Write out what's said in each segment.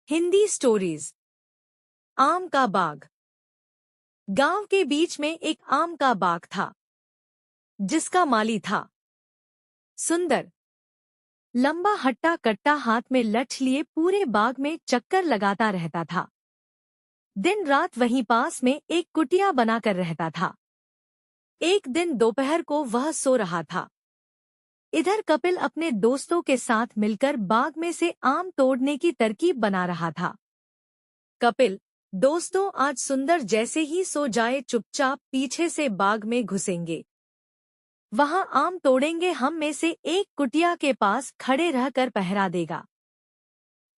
Hindi stories. आम का बाग। गांव के बीच में एक आम का बाग था, जिसका माली था सुंदर। लंबा हट्टा कट्टा हाथ में लठ लिए पूरे बाग में चक्कर लगाता रहता था। दिन रात वहीं पास में एक कुटिया बनाकर रहता था। एक दिन दोपहर को वह सो रहा था। इधर कपिल अपने दोस्तों के साथ मिलकर बाग में से आम तोड़ने की तरकीब बना रहा था। कपिल, दोस्तों, आज सुंदर जैसे ही सो जाए चुपचाप पीछे से बाग में घुसेंगे, वहां आम तोड़ेंगे, हम में से एक कुटिया के पास खड़े रहकर पहरा देगा।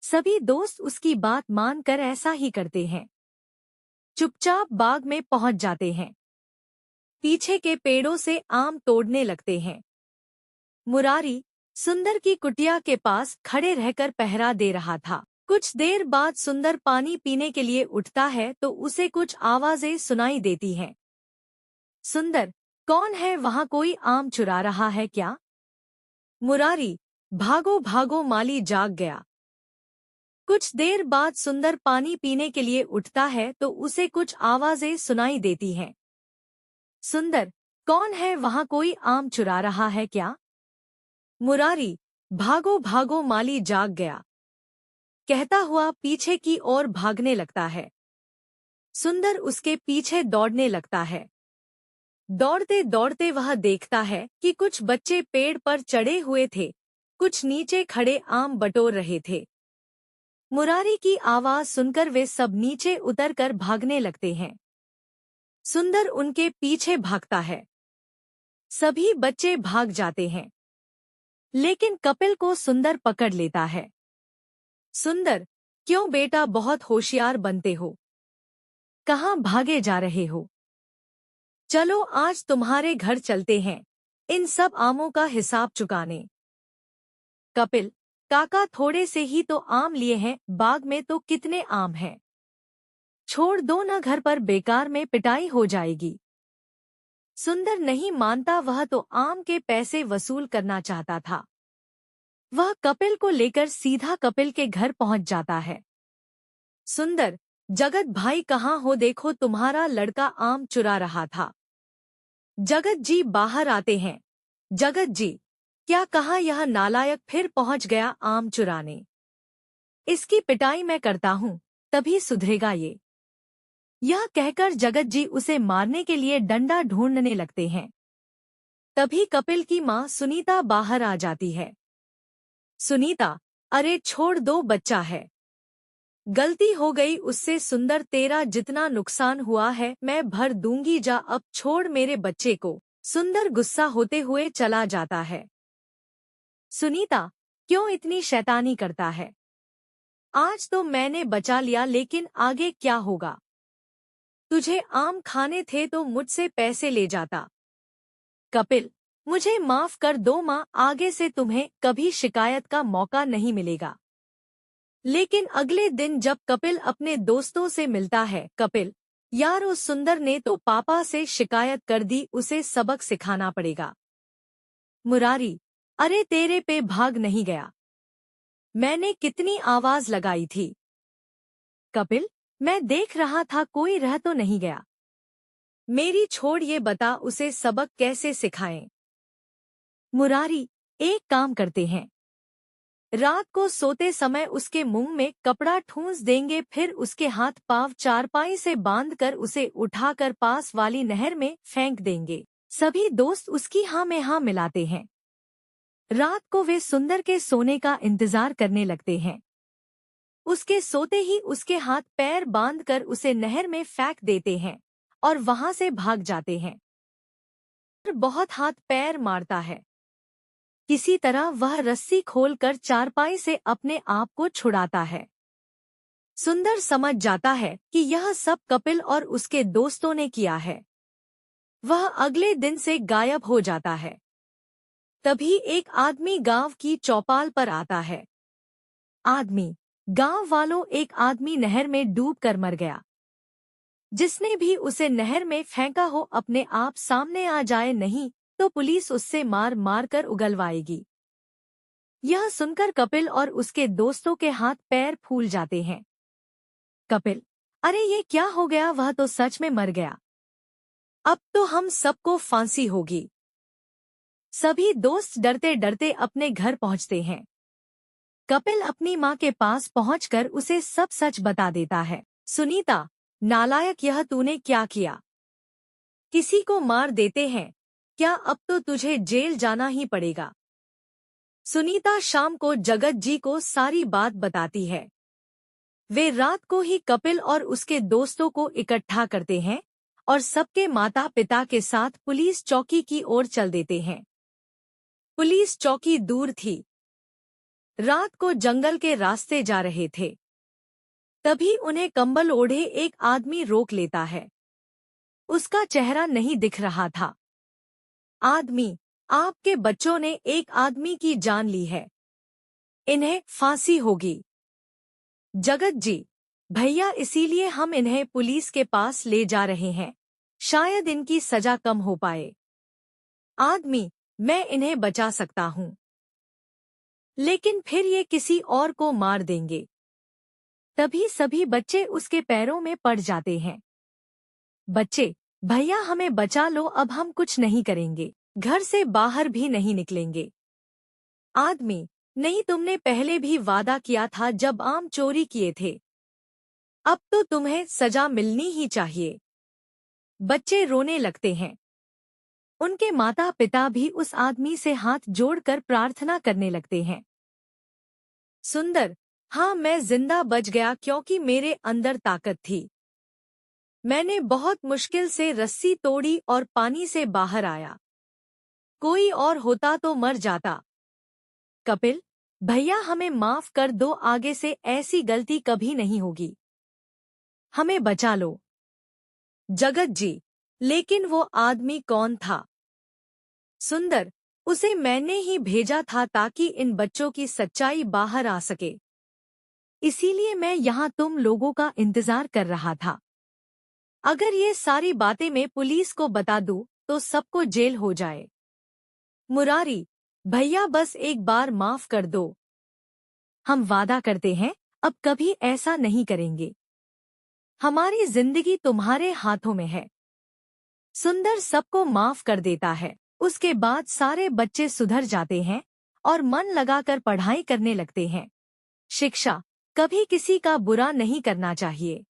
सभी दोस्त उसकी बात मानकर ऐसा ही करते हैं। चुपचाप बाग में पहुंच जाते हैं। पीछे के पेड़ों से आम तोड़ने लगते हैं। मुरारी सुंदर की कुटिया के पास खड़े रहकर पहरा दे रहा था। कुछ देर बाद सुंदर पानी पीने के लिए उठता है तो उसे कुछ आवाजें सुनाई देती हैं। सुंदर, कौन है वहां, कोई आम चुरा रहा है क्या? मुरारी, भागो भागो, माली जाग गया। कुछ देर बाद सुंदर पानी पीने के लिए उठता है तो उसे कुछ आवाजें सुनाई देती हैं। सुंदर, कौन है वहां, कोई आम चुरा रहा है क्या? मुरारी, भागो भागो, माली जाग गया, कहता हुआ पीछे की ओर भागने लगता है। सुंदर उसके पीछे दौड़ने लगता है। दौड़ते दौड़ते वह देखता है कि कुछ बच्चे पेड़ पर चढ़े हुए थे, कुछ नीचे खड़े आम बटोर रहे थे। मुरारी की आवाज सुनकर वे सब नीचे उतरकर भागने लगते हैं। सुंदर उनके पीछे भागता है। सभी बच्चे भाग जाते हैं, लेकिन कपिल को सुंदर पकड़ लेता है। सुंदर, क्यों बेटा, बहुत होशियार बनते हो, कहाँ भागे जा रहे हो? चलो आज तुम्हारे घर चलते हैं, इन सब आमों का हिसाब चुकाने। कपिल, काका, थोड़े से ही तो आम लिए हैं, बाग में तो कितने आम हैं, छोड़ दो न, घर पर बेकार में पिटाई हो जाएगी। सुंदर नहीं मानता, वह तो आम के पैसे वसूल करना चाहता था। वह कपिल को लेकर सीधा कपिल के घर पहुंच जाता है। सुंदर, जगत भाई कहाँ हो, देखो तुम्हारा लड़का आम चुरा रहा था। जगत जी बाहर आते हैं। जगत जी, क्या कहा, यह नालायक फिर पहुंच गया आम चुराने। इसकी पिटाई मैं करता हूँ, तभी सुधरेगा ये। यह कहकर जगत जी उसे मारने के लिए डंडा ढूंढने लगते हैं। तभी कपिल की माँ सुनीता बाहर आ जाती है। सुनीता, अरे छोड़ दो, बच्चा है, गलती हो गई उससे। सुंदर, तेरा जितना नुकसान हुआ है मैं भर दूंगी, जा अब छोड़ मेरे बच्चे को। सुंदर गुस्सा होते हुए चला जाता है। सुनीता, क्यों इतनी शैतानी करता है? आज तो मैंने बचा लिया, लेकिन आगे क्या होगा? तुझे आम खाने थे तो मुझसे पैसे ले जाता। कपिल, मुझे माफ कर दो माँ, आगे से तुम्हें कभी शिकायत का मौका नहीं मिलेगा। लेकिन अगले दिन जब कपिल अपने दोस्तों से मिलता है, कपिल, यार उस सुंदर ने तो पापा से शिकायत कर दी, उसे सबक सिखाना पड़ेगा। मुरारी, अरे तेरे पे भाग नहीं गया, मैंने कितनी आवाज लगाई थी। कपिल, मैं देख रहा था, कोई रह तो नहीं गया। मेरी छोड़, ये बता उसे सबक कैसे सिखाएं। मुरारी, एक काम करते हैं, रात को सोते समय उसके मुंह में कपड़ा ठूंस देंगे, फिर उसके हाथ पांव चारपाई से बांधकर उसे उठाकर पास वाली नहर में फेंक देंगे। सभी दोस्त उसकी हाँ में हाँ मिलाते हैं। रात को वे सुंदर के सोने का इंतजार करने लगते हैं। उसके सोते ही उसके हाथ पैर बांधकर उसे नहर में फेंक देते हैं और वहां से भाग जाते हैं। बहुत हाथ पैर मारता है, किसी तरह वह रस्सी खोलकर चारपाई से अपने आप को छुड़ाता है। सुंदर समझ जाता है कि यह सब कपिल और उसके दोस्तों ने किया है। वह अगले दिन से गायब हो जाता है। तभी एक आदमी गांव की चौपाल पर आता है। आदमी, गांव वालों, एक आदमी नहर में डूबकर मर गया। जिसने भी उसे नहर में फेंका हो अपने आप सामने आ जाए, नहीं तो पुलिस उससे मार मार कर उगलवाएगी। यह सुनकर कपिल और उसके दोस्तों के हाथ पैर फूल जाते हैं। कपिल, अरे ये क्या हो गया, वह तो सच में मर गया। अब तो हम सबको फांसी होगी। सभी दोस्त डरते डरते अपने घर पहुंचते हैं। कपिल अपनी माँ के पास पहुंचकर उसे सब सच बता देता है। सुनीता, नालायक, यह तूने क्या किया? किसी को मार देते हैं क्या? अब तो तुझे जेल जाना ही पड़ेगा। सुनीता शाम को जगत जी को सारी बात बताती है। वे रात को ही कपिल और उसके दोस्तों को इकट्ठा करते हैं और सबके माता पिता के साथ पुलिस चौकी की ओर चल देते हैं। पुलिस चौकी दूर थी। रात को जंगल के रास्ते जा रहे थे। तभी उन्हें कंबल ओढ़े एक आदमी रोक लेता है। उसका चेहरा नहीं दिख रहा था। आदमी, आपके बच्चों ने एक आदमी की जान ली है, इन्हें फांसी होगी। जगत जी, भैया, इसीलिए हम इन्हें पुलिस के पास ले जा रहे हैं, शायद इनकी सजा कम हो पाए। आदमी, मैं इन्हें बचा सकता हूँ, लेकिन फिर ये किसी और को मार देंगे। तभी सभी बच्चे उसके पैरों में पड़ जाते हैं। बच्चे, भैया हमें बचा लो, अब हम कुछ नहीं करेंगे, घर से बाहर भी नहीं निकलेंगे। आदमी, नहीं, तुमने पहले भी वादा किया था जब आम चोरी किए थे। अब तो तुम्हें सजा मिलनी ही चाहिए। बच्चे रोने लगते हैं। उनके माता पिता भी उस आदमी से हाथ जोड़कर प्रार्थना करने लगते हैं। सुंदर, हाँ, मैं जिंदा बच गया क्योंकि मेरे अंदर ताकत थी। मैंने बहुत मुश्किल से रस्सी तोड़ी और पानी से बाहर आया। कोई और होता तो मर जाता। कपिल, भैया हमें माफ कर दो, आगे से ऐसी गलती कभी नहीं होगी, हमें बचा लो। जगत जी, लेकिन वो आदमी कौन था? सुंदर, उसे मैंने ही भेजा था ताकि इन बच्चों की सच्चाई बाहर आ सके। इसीलिए मैं यहाँ तुम लोगों का इंतजार कर रहा था। अगर ये सारी बातें मैं पुलिस को बता दूं तो सबको जेल हो जाए। मुरारी, भैया बस एक बार माफ कर दो। हम वादा करते हैं अब कभी ऐसा नहीं करेंगे। हमारी जिंदगी तुम्हारे हाथों में है। सुंदर सबको माफ कर देता है। उसके बाद सारे बच्चे सुधर जाते हैं और मन लगाकर पढ़ाई करने लगते हैं। शिक्षा, कभी किसी का बुरा नहीं करना चाहिए।